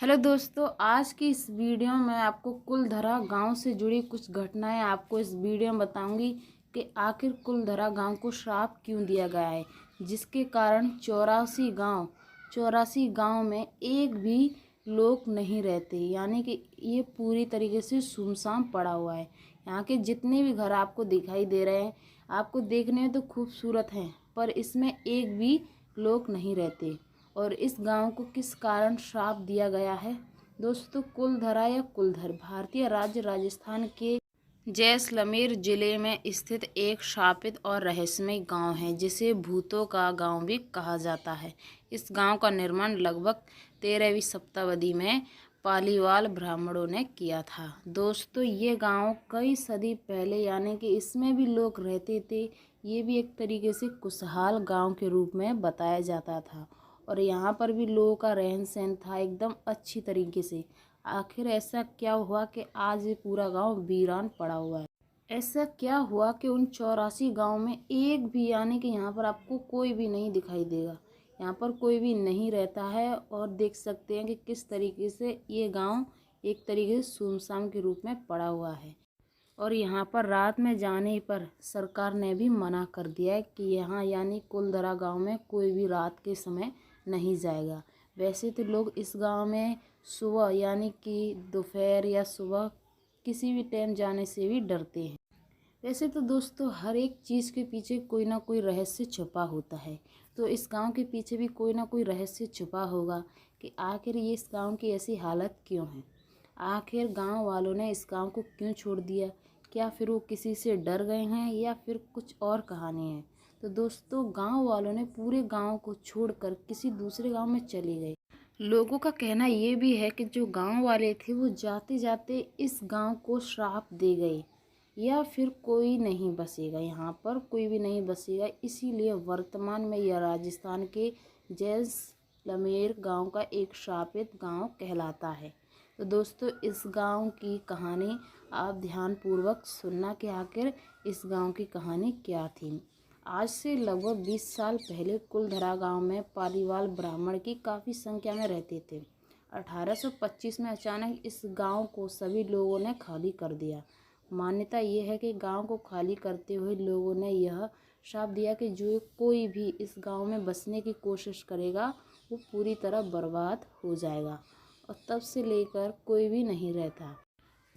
Hello दोस्तों, आज की इस वीडियो में आपको कुलधरा गांव से जुड़ी कुछ घटनाएं आपको इस वीडियो में बताऊंगी कि आखिर कुलधरा गांव को श्राप क्यों दिया गया है, जिसके कारण 84 गांव में एक भी लोग नहीं रहते। यानी कि ये पूरी तरीके से सुनसान पड़ा हुआ है। यहाँ के जितने भी घर आपको दिखाई दे रहे हैं, आपको देखने में तो खूबसूरत हैं, पर इसमें एक भी लोग नहीं रहते। और इस गांव को किस कारण श्राप दिया गया है? दोस्तों, कुलधरा या कुलधर भारतीय राज्य राजस्थान के जैसलमेर जिले में स्थित एक शापित और रहस्यमय गांव है, जिसे भूतों का गांव भी कहा जाता है। इस गांव का निर्माण लगभग 13वीं शताब्दी में पालीवाल ब्राह्मणों ने किया था। दोस्तों, ये गांव कई सदी पहले यानी कि इसमें भी लोग रहते थे। ये भी एक तरीके से खुशहाल गांव के रूप में बताया जाता था और यहाँ पर भी लोगों का रहन सहन था एकदम अच्छी तरीके से। आखिर ऐसा क्या हुआ कि आज ये पूरा गांव वीरान पड़ा हुआ है? ऐसा क्या हुआ कि उन 84 गांव में एक भी यानी कि यहाँ पर आपको कोई भी नहीं दिखाई देगा। यहाँ पर कोई भी नहीं रहता है और देख सकते हैं कि किस तरीके से ये गांव एक तरीके से सुनसान के रूप में पड़ा हुआ है। और यहाँ पर रात में जाने पर सरकार ने भी मना कर दिया है कि यहाँ यानी कुलधरा गांव में कोई भी रात के समय नहीं जाएगा। वैसे तो लोग इस गांव में सुबह यानी कि दोपहर या सुबह किसी भी टाइम जाने से भी डरते हैं। वैसे तो दोस्तों, हर एक चीज़ के पीछे कोई ना कोई रहस्य छुपा होता है, तो इस गांव के पीछे भी कोई ना कोई रहस्य छुपा होगा कि आखिर ये इस गांव की ऐसी हालत क्यों है। आखिर गांव वालों ने इस गांव को क्यों छोड़ दिया? क्या फिर वो किसी से डर गए हैं या फिर कुछ और कहानी है? तो दोस्तों, गांव वालों ने पूरे गांव को छोड़कर किसी दूसरे गांव में चले गए। लोगों का कहना ये भी है कि जो गांव वाले थे वो जाते जाते इस गांव को श्राप दे गए या फिर कोई नहीं बसेगा, यहाँ पर कोई भी नहीं बसेगा, इसीलिए वर्तमान में यह राजस्थान के जैसलमेर गांव का एक श्रापित गांव कहलाता है। तो दोस्तों, इस गांव की कहानी आप ध्यानपूर्वक सुनना कि आखिर इस गांव की कहानी क्या थी। आज से लगभग 20 साल पहले कुलधरा गांव में पालीवाल ब्राह्मण की काफ़ी संख्या में रहते थे। 1825 में अचानक इस गांव को सभी लोगों ने खाली कर दिया। मान्यता ये है कि गांव को खाली करते हुए लोगों ने यह श्राप दिया कि जो कोई भी इस गांव में बसने की कोशिश करेगा वो पूरी तरह बर्बाद हो जाएगा। और तब से लेकर कोई भी नहीं रहता।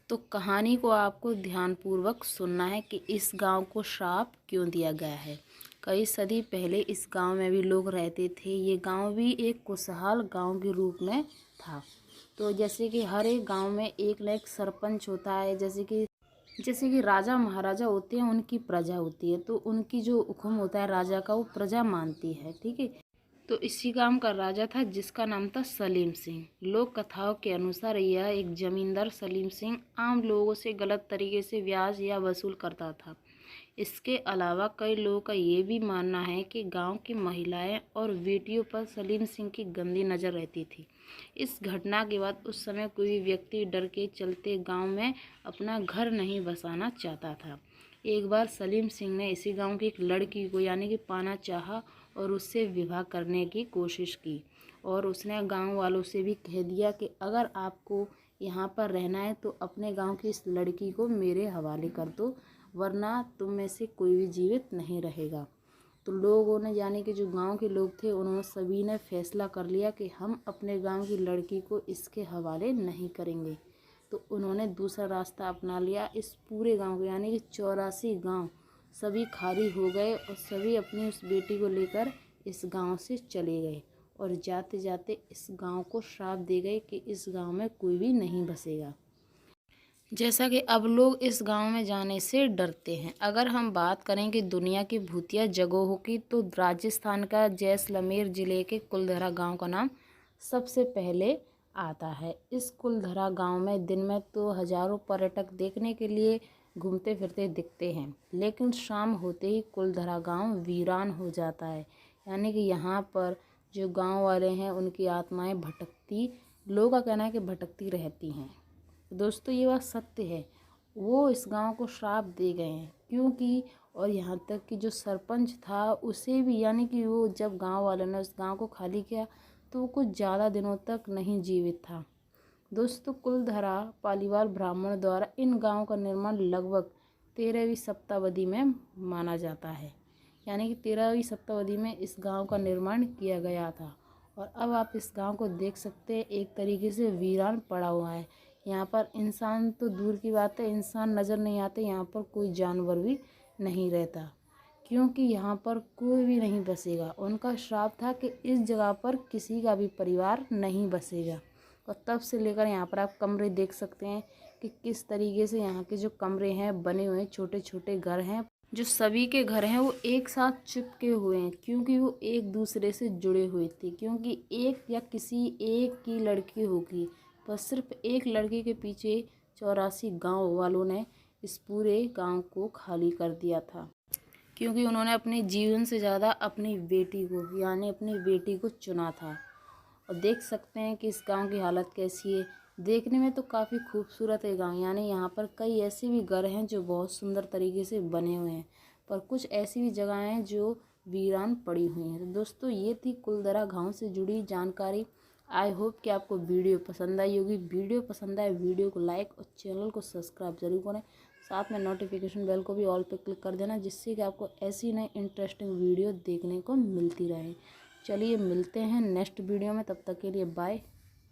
तो कहानी को आपको ध्यानपूर्वक सुनना है कि इस गांव को श्राप क्यों दिया गया है। कई सदी पहले इस गांव में भी लोग रहते थे। ये गांव भी एक खुशहाल गांव के रूप में था। तो जैसे कि हर एक गांव में एक न एक सरपंच होता है, जैसे कि राजा महाराजा होते हैं, उनकी प्रजा होती है, तो उनकी जो हुक्म होता है राजा का वो प्रजा मानती है। ठीक है। तो इसी गांव का राजा था जिसका नाम था सलीम सिंह। लोक कथाओं के अनुसार यह एक जमींदार सलीम सिंह आम लोगों से गलत तरीके से ब्याज या वसूल करता था। इसके अलावा कई लोगों का ये भी मानना है कि गांव की महिलाएं और बेटियों पर सलीम सिंह की गंदी नज़र रहती थी। इस घटना के बाद उस समय कोई भी व्यक्ति डर के चलते गांव में अपना घर नहीं बसाना चाहता था। एक बार सलीम सिंह ने इसी गांव की एक लड़की को यानी कि पाना चाहा और उससे विवाह करने की कोशिश की। और उसने गांव वालों से भी कह दिया कि अगर आपको यहाँ पर रहना है तो अपने गांव की इस लड़की को मेरे हवाले कर दो, वरना तुम में से कोई भी जीवित नहीं रहेगा। तो लोगों ने यानी कि जो गांव के लोग थे उन्होंने सभी ने फैसला कर लिया कि हम अपने गांव की लड़की को इसके हवाले नहीं करेंगे। तो उन्होंने दूसरा रास्ता अपना लिया। इस पूरे गांव को यानी कि 84 गांव सभी खाली हो गए और सभी अपनी उस बेटी को लेकर इस गांव से चले गए और जाते जाते इस गांव को श्राप दे गए कि इस गांव में कोई भी नहीं बसेगा। जैसा कि अब लोग इस गांव में जाने से डरते हैं। अगर हम बात करें कि दुनिया की भूतिया जगहों की, तो राजस्थान का जैसलमेर ज़िले के कुलधरा गांव का नाम सबसे पहले आता है। इस कुलधरा गांव में दिन में तो हजारों पर्यटक देखने के लिए घूमते फिरते दिखते हैं, लेकिन शाम होते ही कुलधरा गांव वीरान हो जाता है। यानी कि यहाँ पर जो गांव वाले हैं उनकी आत्माएं भटकती, लोगों का कहना है कि भटकती रहती हैं। दोस्तों, ये बात सत्य है। वो इस गांव को श्राप दे गए हैं क्योंकि और यहाँ तक कि जो सरपंच था उसे भी यानी कि वो जब गांव वालों ने उस गांव को खाली किया तो वो कुछ ज़्यादा दिनों तक नहीं जीवित था। दोस्तों कुलधरा पालीवाल ब्राह्मण द्वारा इन गांवों का निर्माण लगभग 13वीं शताब्दी में माना जाता है, यानी कि 13वीं शताब्दी में इस गांव का निर्माण किया गया था। और अब आप इस गांव को देख सकते हैं, एक तरीके से वीरान पड़ा हुआ है। यहाँ पर इंसान तो दूर की बात है, इंसान नज़र नहीं आते, यहाँ पर कोई जानवर भी नहीं रहता, क्योंकि यहाँ पर कोई भी नहीं बसेगा। उनका श्राप था कि इस जगह पर किसी का भी परिवार नहीं बसेगा। और तब से लेकर यहाँ पर आप कमरे देख सकते हैं कि किस तरीके से यहाँ के जो कमरे हैं बने हुए हैं, छोटे छोटे घर हैं। जो सभी के घर हैं वो एक साथ चिपके हुए हैं, क्योंकि वो एक दूसरे से जुड़े हुए थे। क्योंकि एक या किसी एक की लड़की होगी, पर सिर्फ एक लड़की के पीछे 84 गांव वालों ने इस पूरे गांव को खाली कर दिया था, क्योंकि उन्होंने अपने जीवन से ज़्यादा अपनी बेटी को, यानी अपनी बेटी को चुना था। और देख सकते हैं कि इस गांव की हालत कैसी है। देखने में तो काफ़ी खूबसूरत है गांव, यानी यहाँ पर कई ऐसे भी घर हैं जो बहुत सुंदर तरीके से बने हुए हैं, पर कुछ ऐसी भी जगह हैं जो वीरान पड़ी हुई हैं। तो दोस्तों ये थी कुलधरा गांव से जुड़ी जानकारी। आई होप कि आपको वीडियो पसंद आई होगी। वीडियो पसंद आए वीडियो को लाइक और चैनल को सब्सक्राइब जरूर करें। साथ में नोटिफिकेशन बेल को भी ऑल पे क्लिक कर देना, जिससे कि आपको ऐसी नई इंटरेस्टिंग वीडियो देखने को मिलती रहे। चलिए मिलते हैं नेक्स्ट वीडियो में, तब तक के लिए बाय।